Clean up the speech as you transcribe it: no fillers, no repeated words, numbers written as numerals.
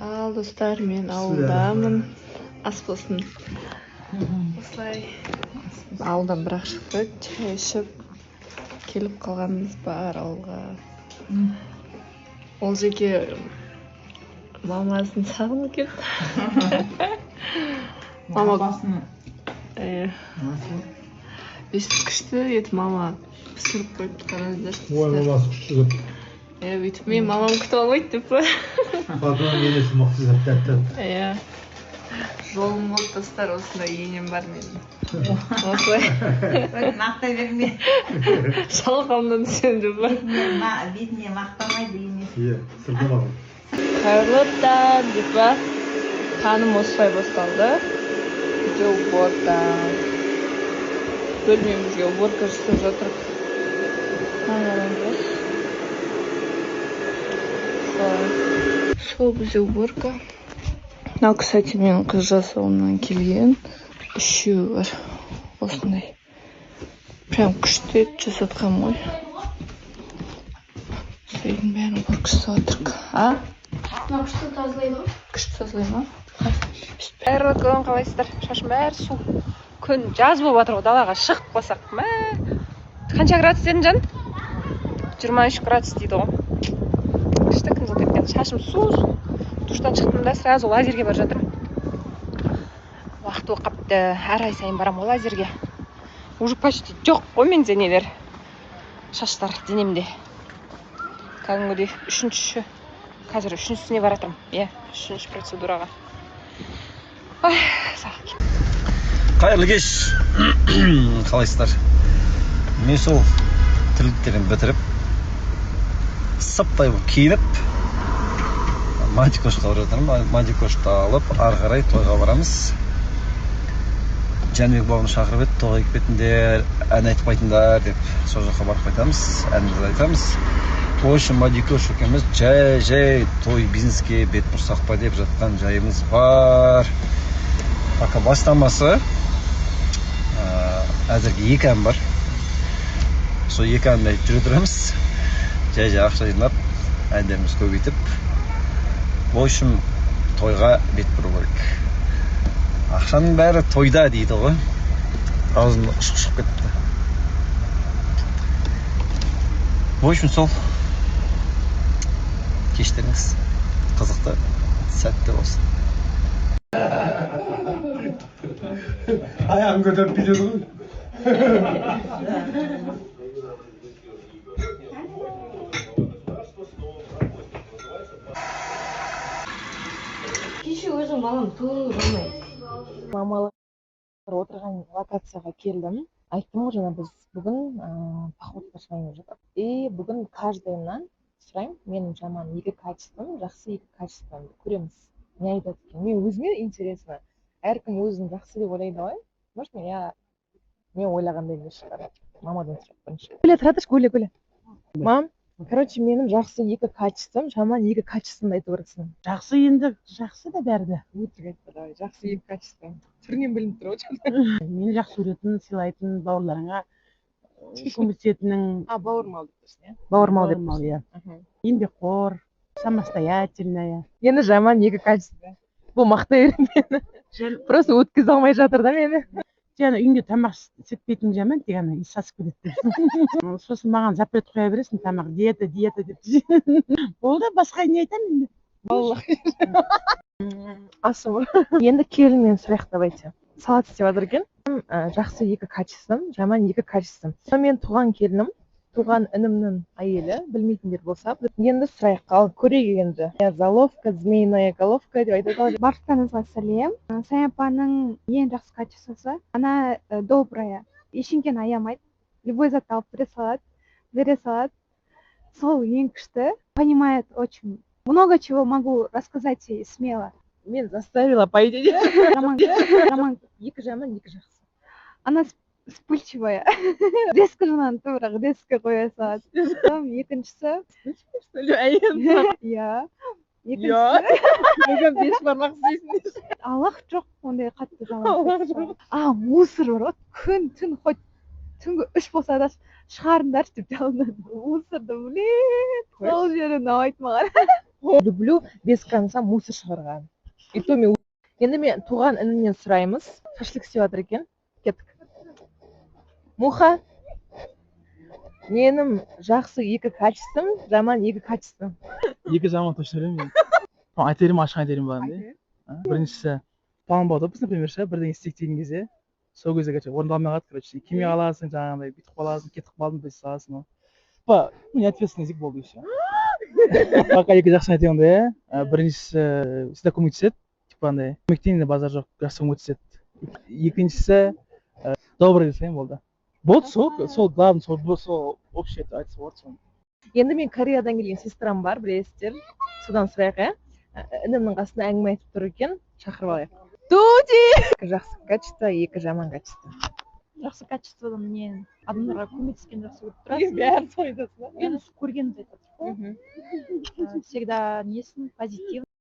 Ал достар, мен ауылдамын. Ас болсын. Осылай ауылдан бірақ шықты, чай ішіп келіп қалғанымыз бар ауылға. Ол жеке мамасын сағынып келді. Мама басын бесік күшті еді, мама пісіріп қойыпты, қараңыздаршы. Ой, мамасы күшті деп. Бүйтіп мен мамам күтіп алмайды деп па. Фатуаның енесі мықты деп тәтті. Жолым болды достар, осындай енем бар менің. Осылай. мақтай берме. Шалқамнан түсем деп па. Бетіне мақтамайды емес. Иә, сырдамаған. Қайырлы таң деп па. Таным осылай басталды. Бізде уборка. Бөлмемізге уборка жасап жатырмық. Сол бізде уборка. Мынау, кстати, менің қыз жасауымнан келген. Үшеуі бар. Осындай. Прям күшті ет жасатқан ғой. Үйдің бәрін уборка жасап жатырмық. Мынау күшті тазалайды ғой? Күшті тазалайды ма? Қайырлы күн, қалайсыздар? Шашым бәрі су. Күн жаз болып жатыр ғой, далаға шығып қалсақ. Қанша градус дедің жан? 23 градус дейді ғой. Күшті күн жылып кеткен. Шашым су. Душтан шықтым да сразу лазерге барып жатырмын. Уақыт болып қапты. Әр ай сайын барамын лазерге. Уже почти жоқ қой менде нелер. Шаштар денемде. Кәдімгідей қазір үшіншісіне бара жатырмын. Үшінші процедураға. Ой, сағат. Қайырлы кеш. Қалайсыздар? Мен сол тірліктерін бітіріп, саптай болып киініп, мантикошқа барып жатырмын. Мантикошты алып, ары қарай тойға барамыз. Жәнібек бауырым шақырып еді, тойға кетіңдер, ән айтып қайтыңдар деп, сол жаққа барып қайтамыз, әнімізді айтамыз. Той үшін мантикош екенбіз, жай той бизнеске бет бұрсақ па деп жатқан жайымыз бар. Пока бастамасы әзірге 2 ән бар. Сол 2 әнді жүре тұрамыз. Жай ақша жинап, әндеріміз көбейтіп, ол үшін тойға бет бұру керек. Ақшаның бәрі тойда дейді ғой. Аузымда ұшып кетті. Ол үшін сол кештеріңіз қызықты, сәтті болсын. Аяғын көтеріп биледі ғой. Кеше өзің балам той болмайды. Мамалар отырған локацияға келдім. Айттым ғой, жаңа біз бүгін походқа шығайын деп жатыр. Бүгін каждайынан сұраймын, менің жаман 2 качеством, жақсы 2 качеством көреміз. Не айтады екен? Мен өзіме интересно. Әркім өзін жақсы деп ойлайды ғой. Может, мен ойлағандай емес шығар. Мамадан сұрап бірінші. Көйле тұратыш, көйле. Мам, короче, менің жақсы 2 качеством, жаман 2 качеством айтып отырсың. Жақсы енді, жақсы да бәрі. Өтірік айтпа, давай. Жақсы 2 качеством. Түрінен білініп тұр ғой. Мені жақсы көретін, сыйлайтын, бауырларыңа көмектесетінің. Бауырмал деп тұрсың, иә? Бауырмал деп тұрсың, иә. Еңбекқор, самостоятельная. Енді жаман 2 качество. Бұл мақтай мені. Просто өткізе алмай жатыр да мені. Жаңа үйінде тамақ істетпейтін жаман, тек ана иіс асып кетеді. Сосын маған запрет қоя бересің, тамақ диета деп. Болды, басқа не айтамын енді? Асым. Енді келінмен сұрақ давайте. Салат істеп жатыр екен. Жақсы 2 качеством, жаман 2 качеством. Мен туған келінім, туған інімнің әйелі, білмейтіндер болса, енді сұрайық, ал көрейік енді. Заловка, змеиная головка деп айтады. Барлықтарыңызға сәлем. Саяпаның ең жақсы качествосы, она добрая, ештеңені аямайды. Любой зат алып бере салады. Сол ең күшті. Понимает очень много чего, могу рассказать ей смело. Мен заставила, по идее. Роман. 2 жаман, 2 жақсы. Она вспыльчивая. Резко жағынан тура резко қоя салады. Екіншісі. Иә. Неге 5 бармақ істейсің? Аллах жоқ ондай қатты жаман. Мусор бар ғой. Күн түн хоть түнгі 3 болса да шығарыңдаршы деп жалынады. Мусорды, блин, сол жерде ұнамайды маған. Люблю без конца мусор шығарған. И то мен енді мен туған інімнен сұраймыз. Шашлык істеп жатыр екен. Кеттік. Муха, менің жақсы екі качеством, жаман екі качеством. Екі жаман точно білемін мен. Айтерім ашық айтерім бар да. Біріншісі план болады біз, например, бірдеңе істейік деген кезде, сол кезде орындалмай қалады, короче, келмей қаласың, жаңағындай бүйтіп қаласың, кетіп қалдың, деп саласың. Неответственный язык болды все. Пока екі жақсы айтайын да, біріншісі всегда көмектеседі, типа андай көмектейін базар жоқ, жақсы көмектеседі. Екіншісі добрый десең болды. Вот сол главный, сол общий айтысы болады сол. Енді мен Кореядан келген сестрам бар, білесіздер. Содан сұрайық, інімнің қасында әңгіме айтып тұр екен, шақырып алайық. Туди! Екі жақсы качество, екі жаман качество. Жақсы качестводан мен адамдарға көмектескен жақсы көріп тұрасың. Бәрін сол айтасың ба? Енді көргенімді айтады. Всегда несін позитив.